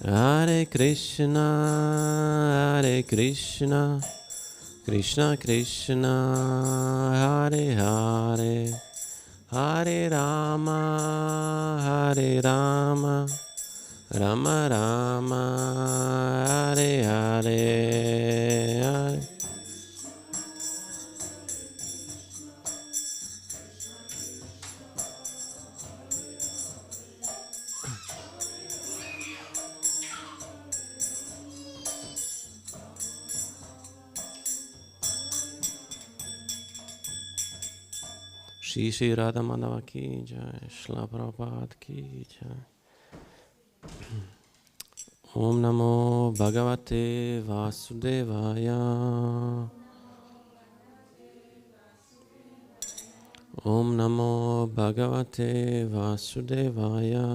Hare Krishna, Hare Krishna, Krishna Krishna, Hare Hare, Hare Rama, Hare Rama, Rama Rama, Hare Hare, Hare. Shri Shri Radha Madhava ki jai, Shla Prabhupada ki jai. Om Namo Bhagavate Vasudevaya. Om Namo Bhagavate Vasudevaya.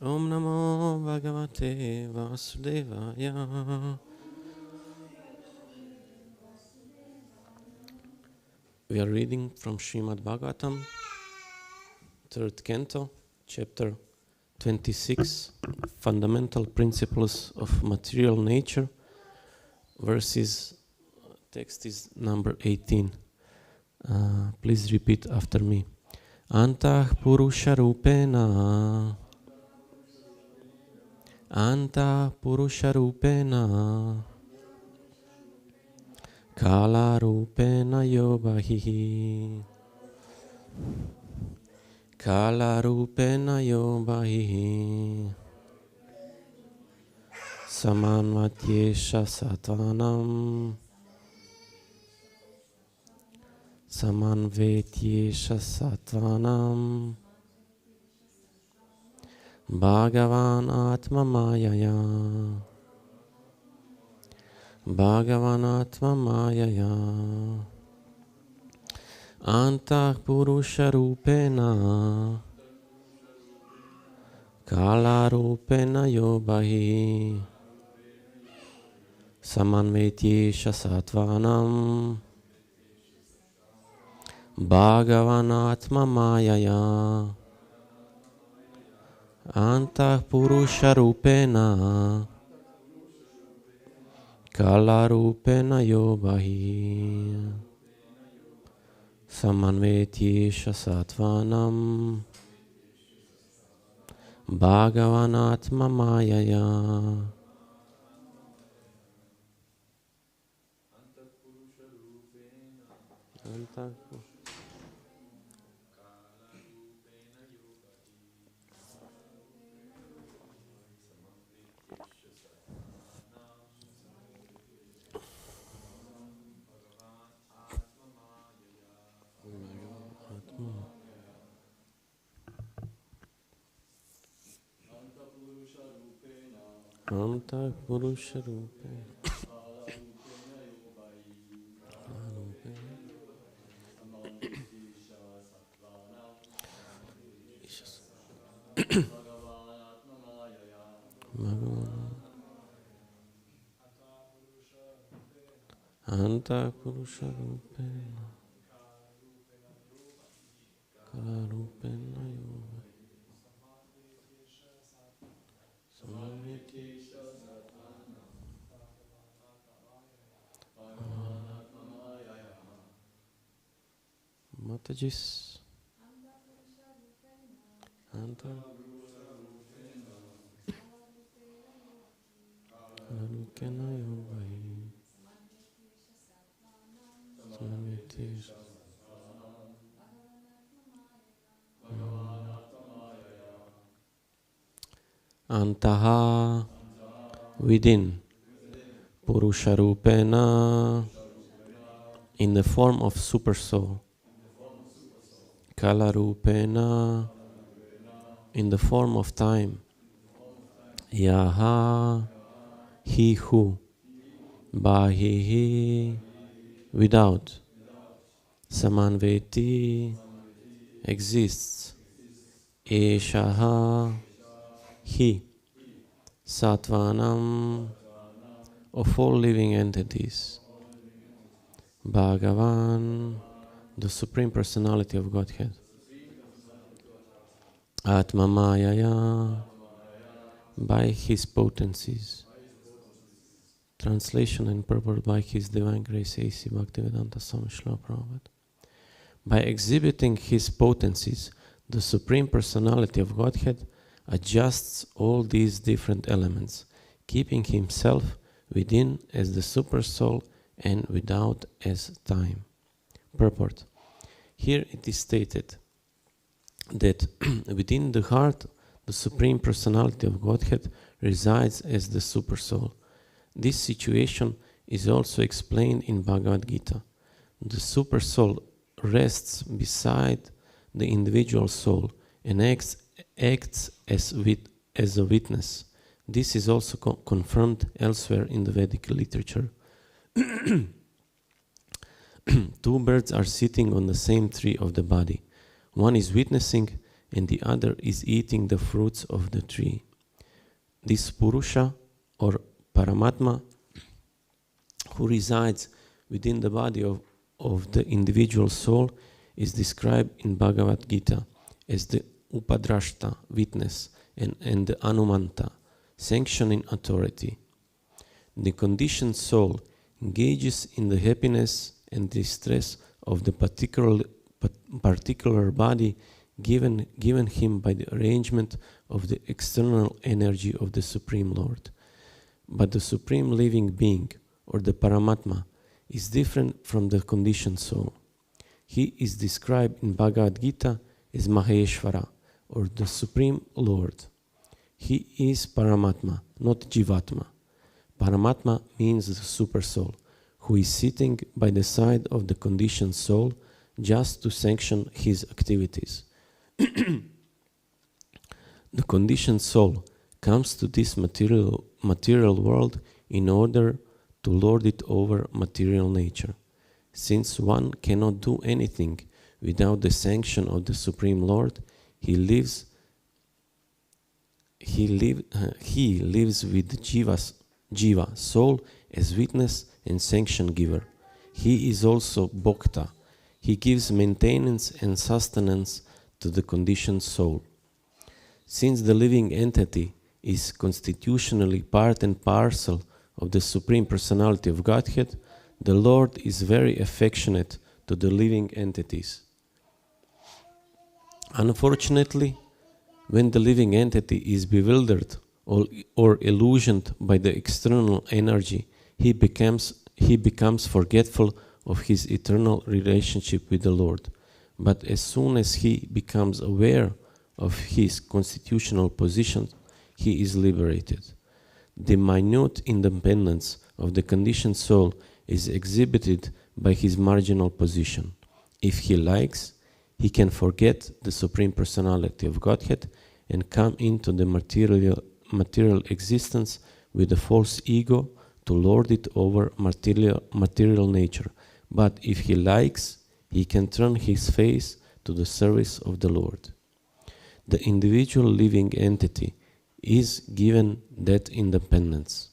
Om Namo Bhagavate Vasudevaya. We are reading from Srimad Bhagavatam, 3rd canto, chapter 26, Fundamental Principles of Material Nature, text is number 18. Please repeat after me. Antah Purusha Rupena. Anta Purusha Rupena Kala Rupena Yobahihi Kala Rupena Yobahihi Samanvatyesha Satvanam Samanvetyesha Satvanam Bhagavan Atma Mayaya Bhagavan Atma Mayaya Antah Purusha Rupena Kala Rupena Yobahi Samanvetyesha Satvanam Bhagavan Atma Mayaya Antah Purusha Rupena Kala Rupena Yobahi Samanvetyesha Satvanam Bhagavan Atma Mayaya. Anta Purusha Rupena Anta Purusha Rupena Kala Rupena Yobahi Samanvetyesha Matajis Anta Rupena Yobahi Samanvetyesha Antaha within Purusha Rupena in the form of super soul. Kala Rupena in the form of time. Yaha he who. Bahihi without. Samanveti exists. Eshaha he. Satvanam of all living entities. Bhagavan, the Supreme Personality of Godhead. Atma Mayaya, by his potencies. Translation and purport by His Divine Grace A.C. Bhaktivedanta Swami Srila Prabhupada. By exhibiting His potencies, the Supreme Personality of Godhead adjusts all these different elements, keeping Himself within as the Super Soul and without as time. Purport. Here it is stated that within the heart, the Supreme Personality of Godhead resides as the Super Soul. This situation is also explained in Bhagavad Gita. The Super Soul rests beside the individual soul and acts as a witness. This is also confirmed elsewhere in the Vedic literature. Two birds are sitting on the same tree of the body. One is witnessing and the other is eating the fruits of the tree. This Purusha or Paramatma, who resides within the body of the individual soul, is described in Bhagavad Gita as the Upadrashta, witness, and the Anumanta, sanctioning authority. The conditioned soul engages in the happiness and distress of the particular body given him by the arrangement of the external energy of the Supreme Lord. But the Supreme Living Being, or the Paramatma, is different from the conditioned soul. He is described in Bhagavad Gita as Maheshvara, or the Supreme Lord. He is Paramatma, not Jivatma. Paramatma means the Super Soul, who is sitting by the side of the conditioned soul just to sanction his activities. The conditioned soul comes to this material world in order to lord it over material nature. Since one cannot do anything without the sanction of the Supreme Lord, he lives with Jiva, soul, as witness and sanction giver. He is also Bhokta. He gives maintenance and sustenance to the conditioned soul. Since the living entity is constitutionally part and parcel of the Supreme Personality of Godhead, the Lord is very affectionate to the living entities. Unfortunately, when the living entity is bewildered or illusioned by the external energy, he becomes forgetful of his eternal relationship with the Lord. But as soon as he becomes aware of his constitutional position, he is liberated. The minute independence of the conditioned soul is exhibited by his marginal position. If he likes, he can forget the Supreme Personality of Godhead and come into the material existence with a false ego to lord it over material nature. But if he likes, he can turn his face to the service of the Lord. The individual living entity is given that independence.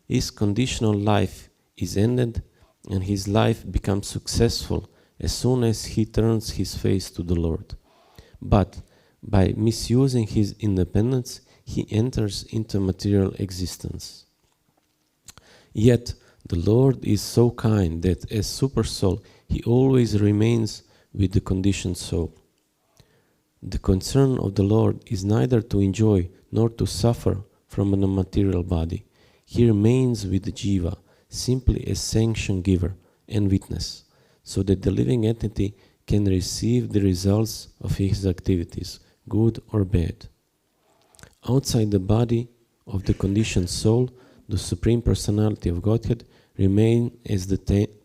His conditional life is ended and his life becomes successful as soon as he turns his face to the Lord. But by misusing his independence, he enters into material existence. Yet the Lord is so kind that as Super Soul, he always remains with the conditioned soul. The concern of the Lord is neither to enjoy nor to suffer from a material body. He remains with the Jiva, simply as sanction giver and witness, so that the living entity can receive the results of his activities, good or bad. Outside the body of the conditioned soul, the Supreme Personality of Godhead remains as the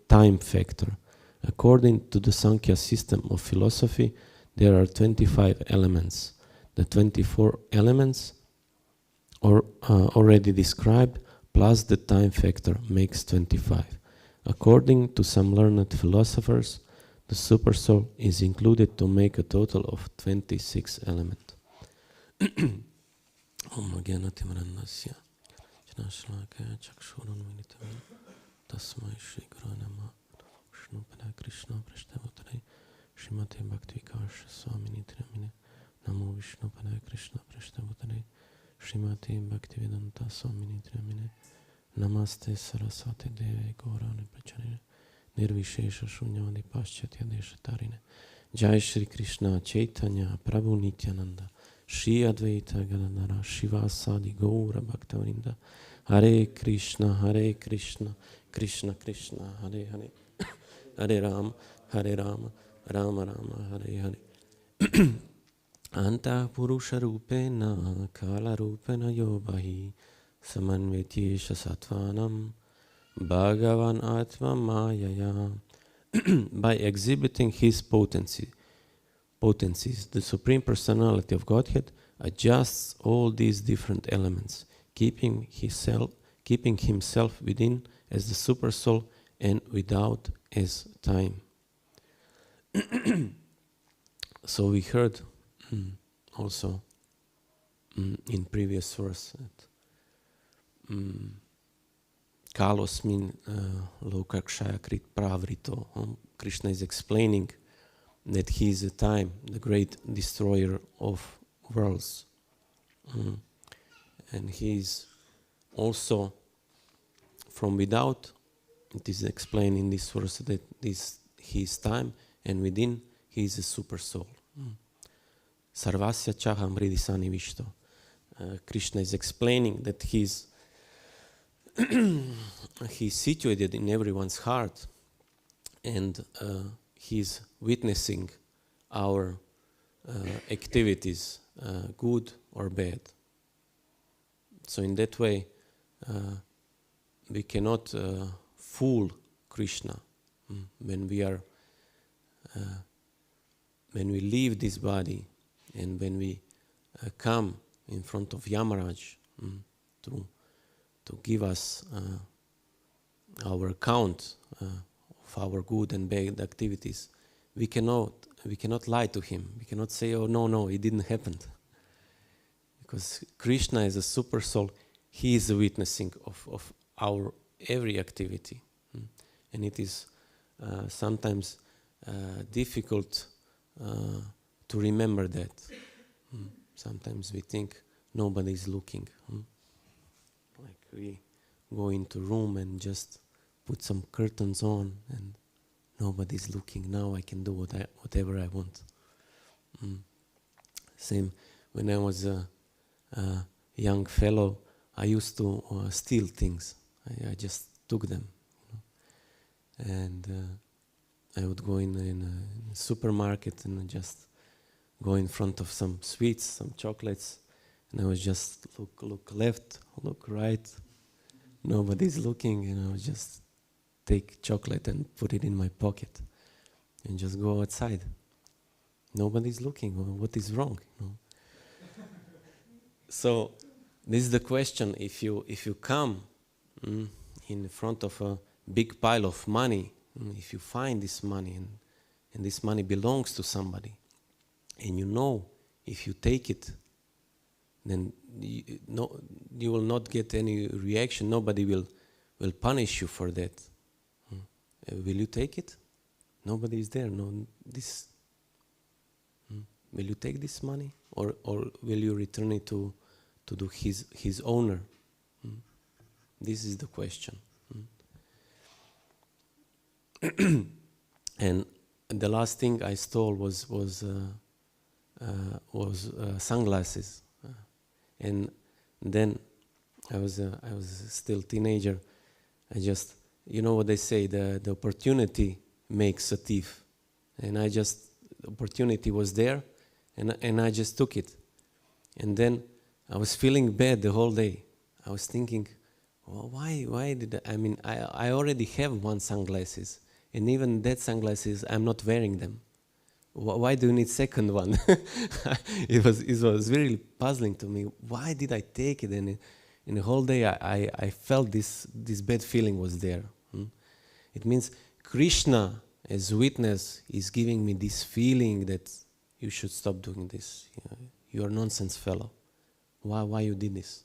time factor. According to the Sankhya system of philosophy, there are 25 elements. The 24 elements already described plus the time factor makes 25. According to some learned philosophers, the Super Soul is included to make a total of 26 elements. Tasmai Shri Guru Nama Vishnupada Krishna Prashtavotare Srimate Bhakti Vikarsh Swami Nitramine Namo Krishna Padaya Krishna Prashna Bhutane Srimati Bhaktivedanta Swamini Tramine Namaste Saraswati Deve Gaurani Pracharine Nirvishesha Shunyavadi Paschatya Deshatarine Jai Shri Krishna Chaitanya Prabhu Nityananda Shri Advaita Gadadhara Shivasadi Gaura Bhaktavrinda Hare Krishna Krishna Krishna Hare Hare Hare Rama Rama Rama Hare Hare Anta Purusha Rupena Kala Rupena Yobahi Samanvetyesha Sattvanam Bhagavan Atma Mayaya. By exhibiting his potencies, the Supreme Personality of Godhead adjusts all these different elements, keeping himself within as the Supersoul and without as time. So we heard also in previous verse that Kalosmin Lokakshaya Krit Pravrito. Krishna is explaining that he is a time, the great destroyer of worlds. And he is also from without. It is explained in this verse that he is time, and within he is a super soul. Sarvasya Chaham Hridisani Vishto. Krishna is explaining that he's situated in everyone's heart, and he's witnessing our activities, good or bad. So in that way, we cannot fool Krishna when we leave this body, and when we come in front of Yamaraj to give us our account of our good and bad activities. We cannot lie to him. We cannot say, oh no, it didn't happen. Because Krishna is a super soul. He is a witnessing of our every activity. And it is sometimes difficult to remember that. Sometimes we think nobody is looking. Like we go into room and just put some curtains on and nobody's looking. Now I can do whatever I want. Same when I was a young fellow, I used to steal things. I just took them, and I would go in a supermarket and just go in front of some sweets, some chocolates, and I would just look left, look right. Nobody's looking, and I would just take chocolate and put it in my pocket and just go outside. Nobody's looking. What is wrong? So this is the question. If you come in front of a big pile of money, if you find this money and this money belongs to somebody, and you know if you take it, then you will not get any reaction. Nobody will punish you for that. Will you take it? Nobody is there. No, this. Will you take this money, or will you return it to his owner? This is the question. And the last thing I stole was sunglasses, and then I was still teenager. I just, you know what they say, the opportunity makes a thief, and the opportunity was there, and I just took it, and then I was feeling bad the whole day. I was thinking, well, why did I already have one sunglasses, and even that sunglasses I'm not wearing them. Why do you need second one? It was really puzzling to me. Why did I take it? And in the whole day I felt this bad feeling was there. It means Krishna as witness is giving me this feeling that you should stop doing this. You're a nonsense fellow. Why you did this?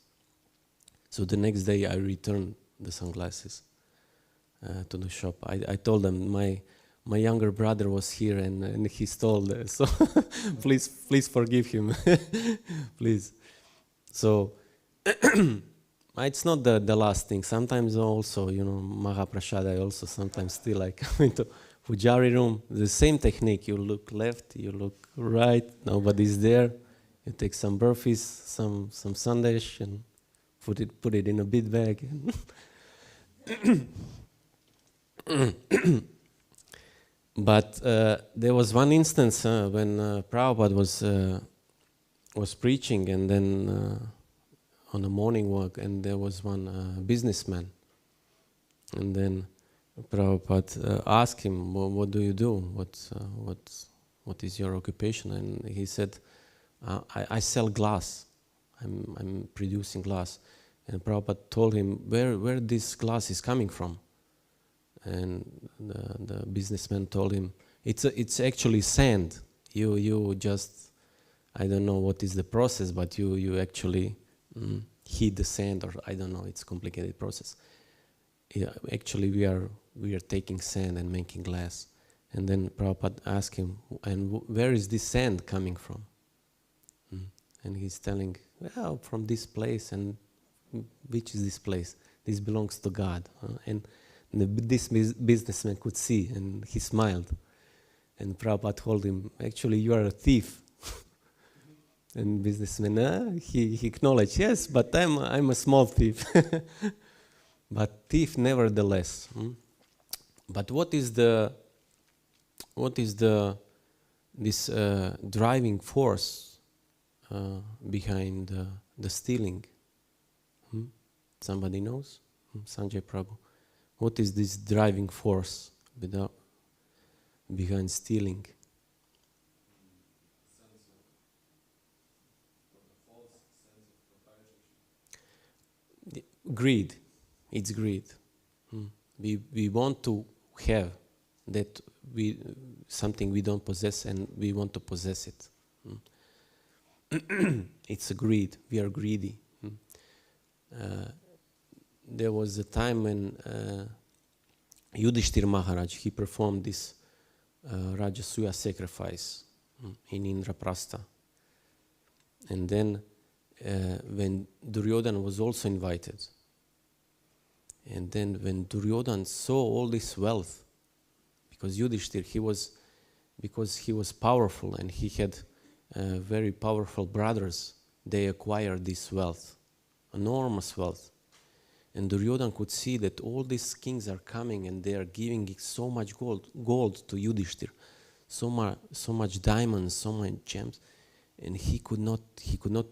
So the next day I returned the sunglasses to the shop. I told them my younger brother was here and he stole. So please forgive him, please. So it's not the last thing. Sometimes also, Mahaprasad, I also sometimes still like into Pujari room. The same technique. You look left, you look right. Nobody's there. You take some burfis, some sandesh, and put it in a bit bag. But there was one instance when Prabhupada was preaching, and then on a morning walk, and there was one businessman, and then Prabhupada asked him, "What do you do? What is your occupation?" And he said, "I sell glass. I'm producing glass." And Prabhupada told him where this glass is coming from. And the businessman told him, it's actually sand. You just, I don't know what is the process, but you actually heat the sand, or I don't know, it's a complicated process. Yeah, actually we are taking sand and making glass. And then Prabhupada asked him, and where is this sand coming from? And he's telling, well, from this place. And which is this place? This belongs to God. And this businessman could see, and he smiled. And Prabhupada told him, actually, you are a thief. And businessman, he acknowledged, yes, but I'm a small thief. But thief nevertheless. But what is this driving force behind the stealing? Somebody knows? Sanjay Prabhu. What is this driving force behind stealing? Greed. It's greed. We want to have that something we don't possess, and we want to possess it. It's a greed. We are greedy. There was a time when Yudhishthir Maharaj, he performed this Rajasuya sacrifice in Indraprastha. And then when Duryodhana was also invited, and then when Duryodhana saw all this wealth, because Yudhishthir, because he was powerful and he had very powerful brothers, they acquired this wealth, enormous wealth. And Duryodhana could see that all these kings are coming and they are giving so much gold to Yudhishthir, so much diamonds, so many gems, and he could not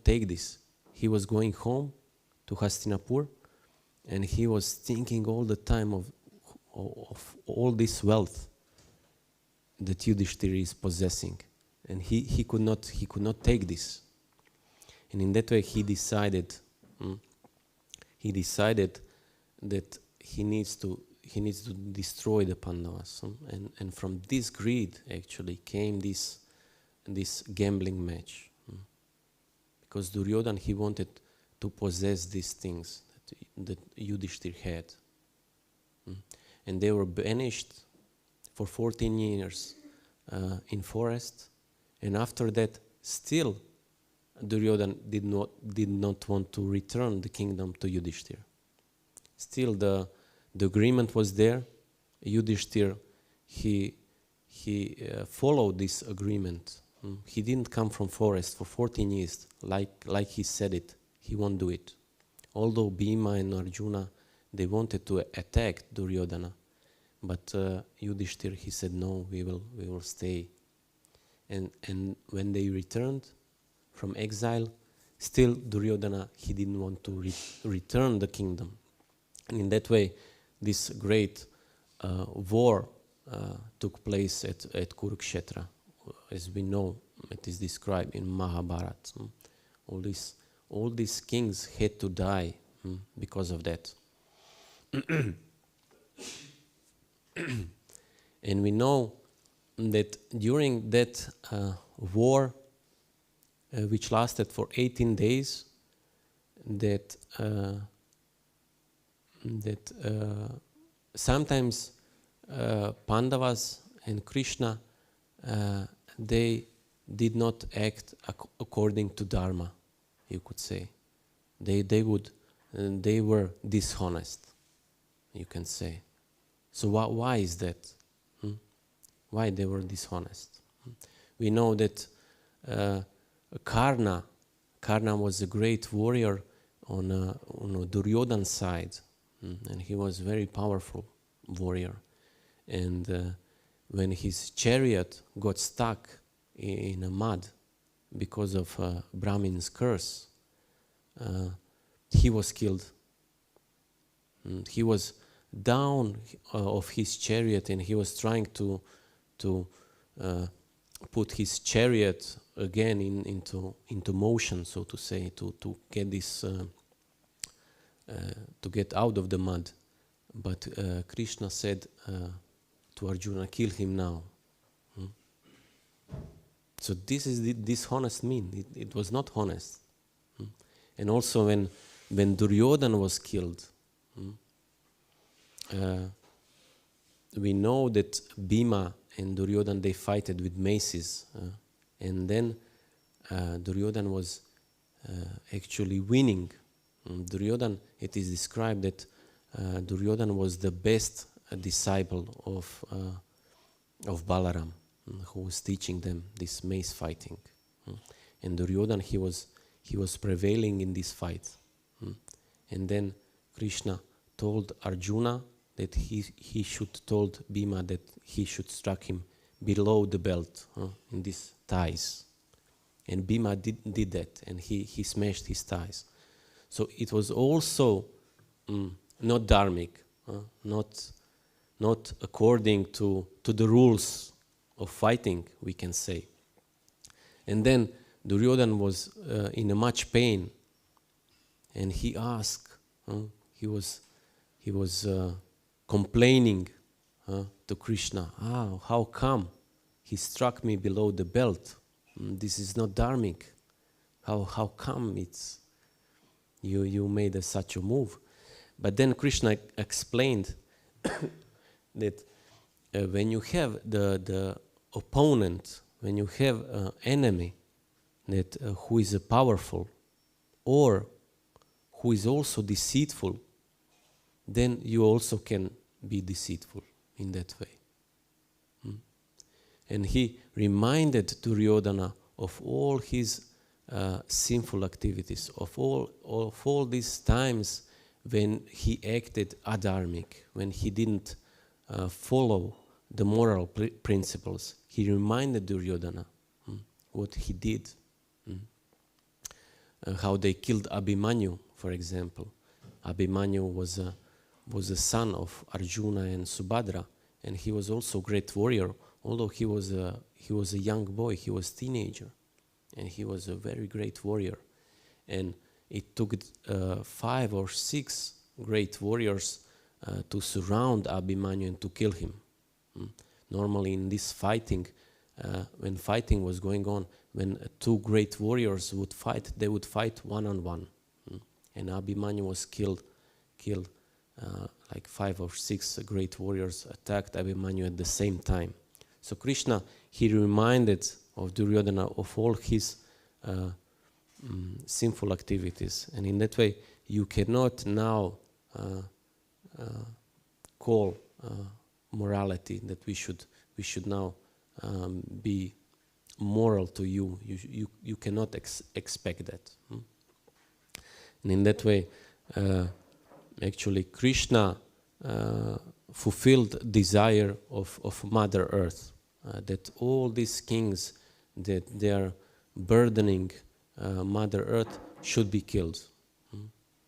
take this. He was going home to Hastinapur, and he was thinking all the time of all this wealth that Yudhishthir is possessing, and he could not take this. And in that way, he decided that he needs to destroy the Pandavas, and from this greed actually came this gambling match, because Duryodhana, he wanted to possess these things that Yudhishthir had, and they were banished for 14 years in forest, and after that still Duryodhana did not want to return the kingdom to Yudhishthir. Still the agreement was there. Yudhishthir, he followed this agreement. He didn't come from forest for 14 years, like he said it. He won't do it. Although Bhima and Arjuna, they wanted to attack Duryodhana, but Yudhishthir, he said, no, we will stay. And when they returned from exile, still Duryodhana, he didn't want to return the kingdom. And in that way, this great war took place at Kurukshetra. As we know, it is described in Mahabharata. All these kings had to die because of that. And we know that during that war, which lasted for 18 days, that sometimes Pandavas and Krishna, they did not act according to Dharma, you could say. They were dishonest, you can say. So why is that? Why they were dishonest? We know that Karna was a great warrior on Duryodhana's side, and he was a very powerful warrior. And when his chariot got stuck in a mud because of Brahmin's curse, he was killed. He was down of his chariot, and he was trying to put his chariot again into motion, so to say, to get this to get out of the mud. But Krishna said to Arjuna, "Kill him now." So this is the dishonest mean. It was not honest. And also when Duryodhana was killed, we know that Bhima and Duryodhana, they fighted with maces, and then Duryodhana was actually winning. Duryodhana, it is described that Duryodhana was the best disciple of Balaram, who was teaching them this mace fighting. And Duryodhana, he was prevailing in this fight. And then Krishna told Arjuna that he should told Bhima that he should strike him below the belt, in these thighs. And Bhima did that, and he smashed his thighs. So it was also not dharmic, not according to the rules of fighting, we can say. And then Duryodhana was in a much pain, and he asked, he was complaining to Krishna, how come he struck me below the belt? This is not dharmic. How come it's you made such a move? But then Krishna explained that when you have the opponent, when you have an enemy that who is powerful or who is also deceitful, then you also can be deceitful in that way. And he reminded Duryodhana of all his sinful activities, of all these times when he acted adharmic, when he didn't follow the moral principles. He reminded Duryodhana what he did, how they killed Abhimanyu, for example. Abhimanyu was a son of Arjuna and Subhadra, and he was also a great warrior. Although he was a young boy, he was a teenager, and he was a very great warrior. And it took 5 or 6 great warriors to surround Abhimanyu and to kill him. Normally in this fighting, when fighting was going on, when 2 great warriors would fight, they would fight one-on-one. And Abhimanyu was killed. Like 5 or 6 great warriors attacked Abhimanyu at the same time. So Krishna, he reminded of Duryodhana of all his sinful activities, and in that way you cannot now call morality that we should now be moral to you. You cannot expect that. And in that way, actually Krishna fulfilled desire of Mother Earth, that all these kings that they are burdening Mother Earth should be killed.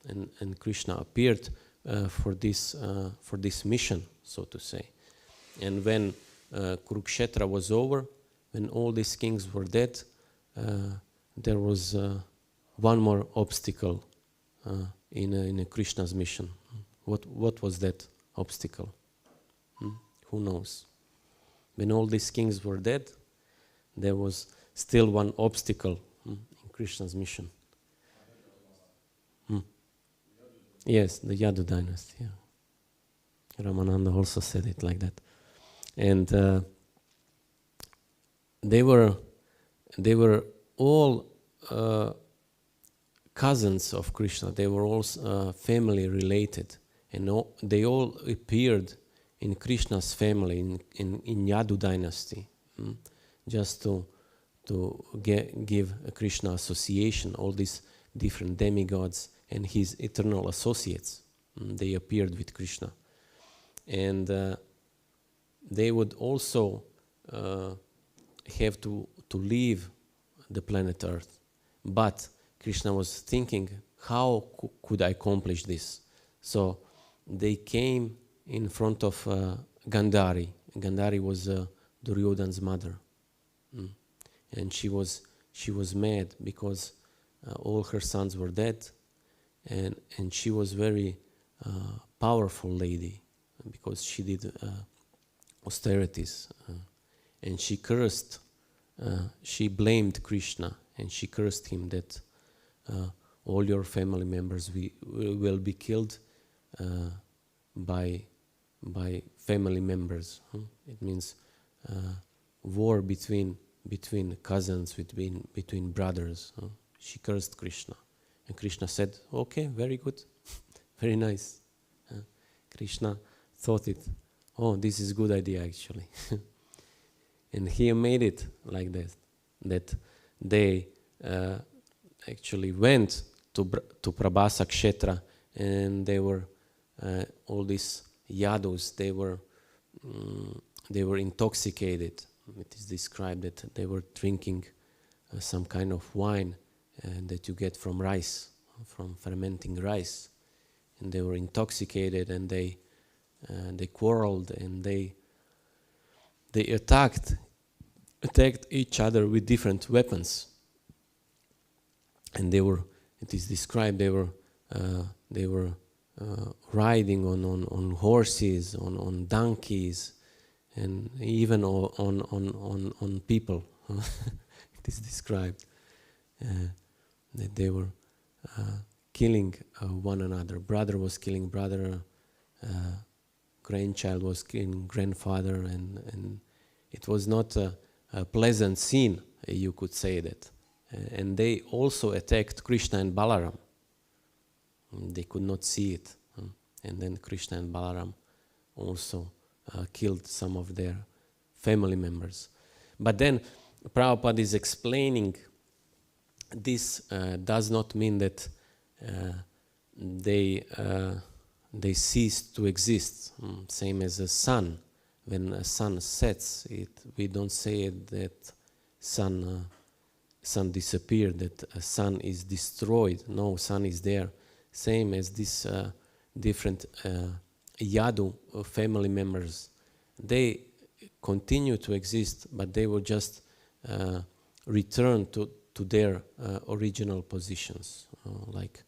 And Krishna appeared for this mission, so to say. And when Kurukshetra was over, when all these kings were dead, there was one more obstacle in Krishna's mission. What was that obstacle? Who knows? When all these kings were dead, there was still one obstacle in Krishna's mission. Yes, the Yadu dynasty. Yeah. Ramananda also said it like that. And they were all cousins of Krishna. They were all family related, and they all appeared in Krishna's family in Yadu dynasty, just to give a Krishna association. All these different demigods and his eternal associates, they appeared with Krishna, and they would also have to leave the planet Earth. But Krishna was thinking, how could I accomplish this? So they came in front of Gandhari. Gandhari was Duryodhana's mother. And she was mad because all her sons were dead, and she was very powerful lady because she did austerities, and she cursed. She blamed Krishna, and she cursed him that all your family members will be killed by family members. It means war between cousins, between brothers. She cursed Krishna, and Krishna said, "Okay, very good, very nice." Krishna thought it, "Oh, this is a good idea actually," and he made it like that they actually went to Prabhasa Kshetra, and they were all these yadus. They were intoxicated. It is described that they were drinking some kind of wine that you get from rice, from fermenting rice, and they were intoxicated, and they quarreled, and they attacked each other with different weapons. And it is described, they were riding on horses, on donkeys, and even on people. It is described that they were killing one another. Brother was killing brother, grandchild was killing grandfather, and it was not a pleasant scene, you could say that. And they also attacked Krishna and Balaram. They could not see it. And then Krishna and Balaram also killed some of their family members. But then Prabhupada is explaining this does not mean that they cease to exist. Same as a sun. When a sun sets, we don't say that sun disappeared, that a sun is destroyed. No, sun is there. Same as this different Yadu family members. They continue to exist, but they will just return to their original positions, like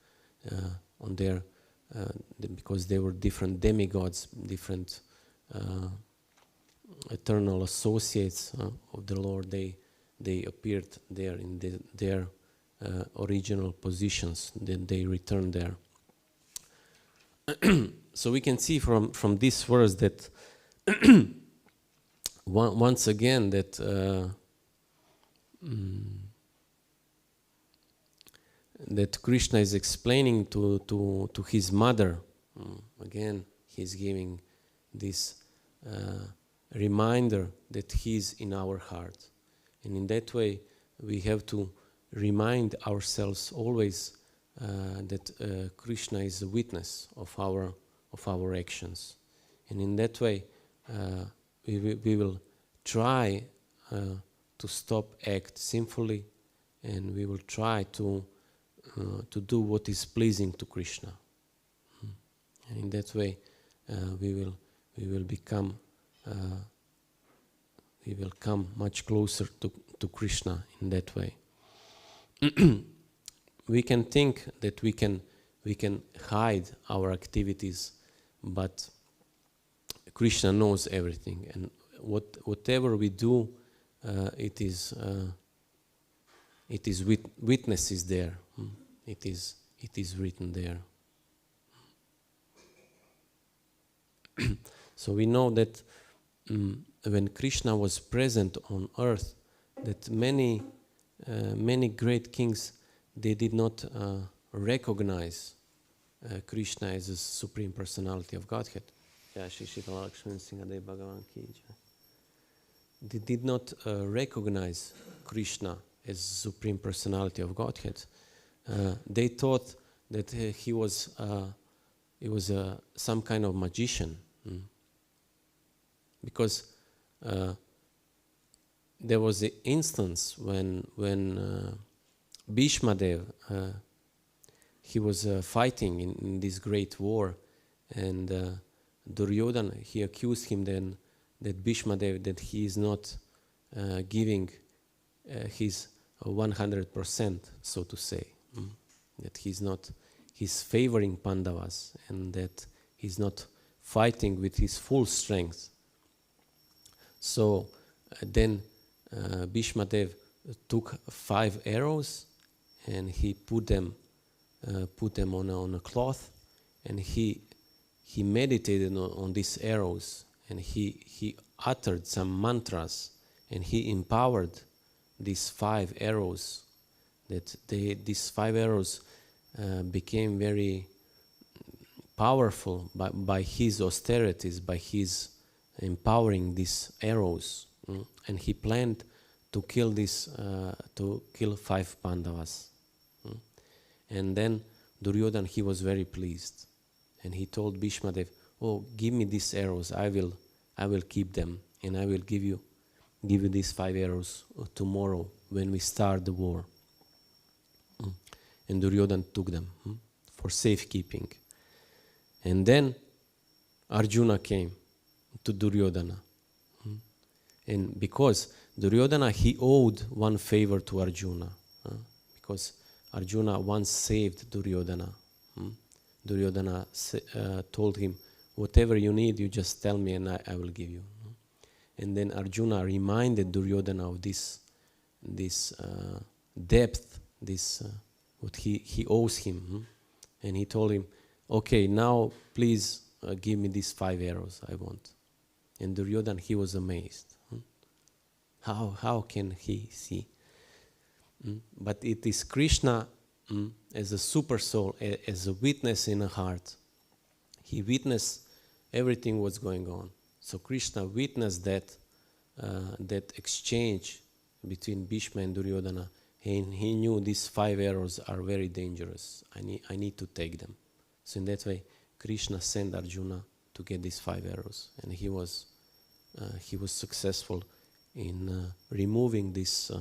on their because they were different demigods, different eternal associates of the Lord. They appeared there in their original positions. Then they returned there. So we can see from this verse that once again that that Krishna is explaining to his mother. Again, he's giving this reminder that he's in our heart. And in that way, we have to remind ourselves always that Krishna is a witness of our actions. And in that way, we will try to stop act sinfully, and we will try to do what is pleasing to Krishna. And in that way, we will become. We will come much closer to Krishna in that way. We can think that we can hide our activities, but Krishna knows everything, and whatever we do, it is witnesses there. It is written there. So we know that when Krishna was present on earth, that many great kings, they did not recognize Krishna as a Supreme Personality of Godhead. They did not recognize Krishna as Supreme Personality of Godhead. They thought that he was some kind of magician, because there was an instance when Bhishma Dev, he was fighting in this great war, and Duryodhana, he accused him then that Bhishma Dev, that he is not giving his 100%, so to say, that he's favoring Pandavas, and that he's not fighting with his full strength. So then Bhishma Dev took 5 arrows, and he put them on a cloth, and he meditated on these arrows, and he uttered some mantras, and he empowered these 5 arrows, that these 5 arrows became very powerful by his austerities, by his empowering these arrows, and he planned to kill 5 Pandavas. And then Duryodhana, he was very pleased, and he told Bhishma Dev, "Oh, give me these arrows. I will keep them, and I will give you these 5 arrows tomorrow when we start the war." And Duryodhana took them for safekeeping. And then Arjuna came to Duryodhana, and because Duryodhana, he owed one favor to Arjuna, because Arjuna once saved Duryodhana. Duryodhana told him, "Whatever you need, you just tell me and I will give you." And then Arjuna reminded Duryodhana of this depth, what he owes him. And he told him, "Okay, now please give me these 5 arrows I want." And Duryodhana, he was amazed. How can he see? But it is Krishna as a super soul, as a witness in a heart. He witnessed everything what's going on. So Krishna witnessed that exchange between Bhishma and Duryodhana, and he knew these 5 arrows are very dangerous. I need to take them. So in that way, Krishna sent Arjuna to get these 5 arrows, and he was successful in removing this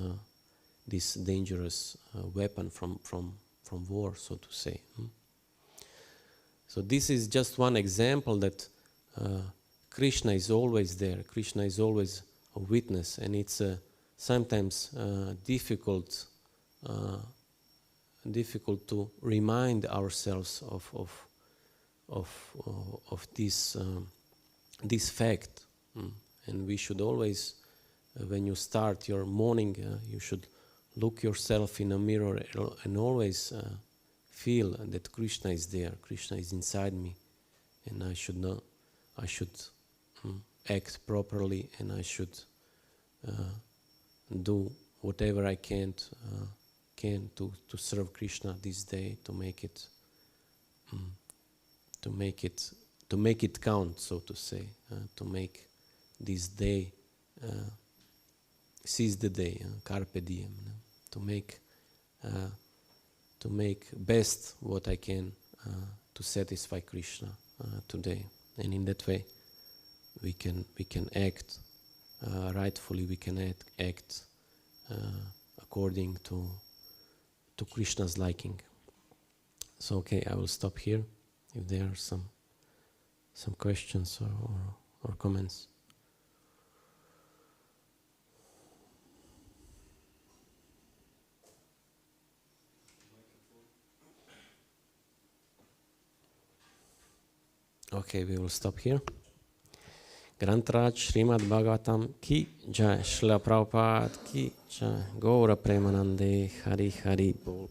dangerous weapon from war, so to say. So this is just one example that Krishna is always there. Krishna is always a witness, and it's sometimes difficult to remind ourselves of this fact. And we should always, when you start your morning, you should look yourself in a mirror and always feel that Krishna is there. Krishna is inside me, and I should act properly, and I should do whatever I can to serve Krishna this day, to make it count, so to say, to make this day seize the day, carpe diem, to make best what I can to satisfy Krishna today. And in that way, we can act rightfully. We can act according to Krishna's liking. So okay, I will stop here. If there are some questions or comments. Okay, we will stop here. Grantraj Srimad Bhagavatam ki jai, Srila Prabhupada ki jai, Gaura Premanande, Hari Hari Bol.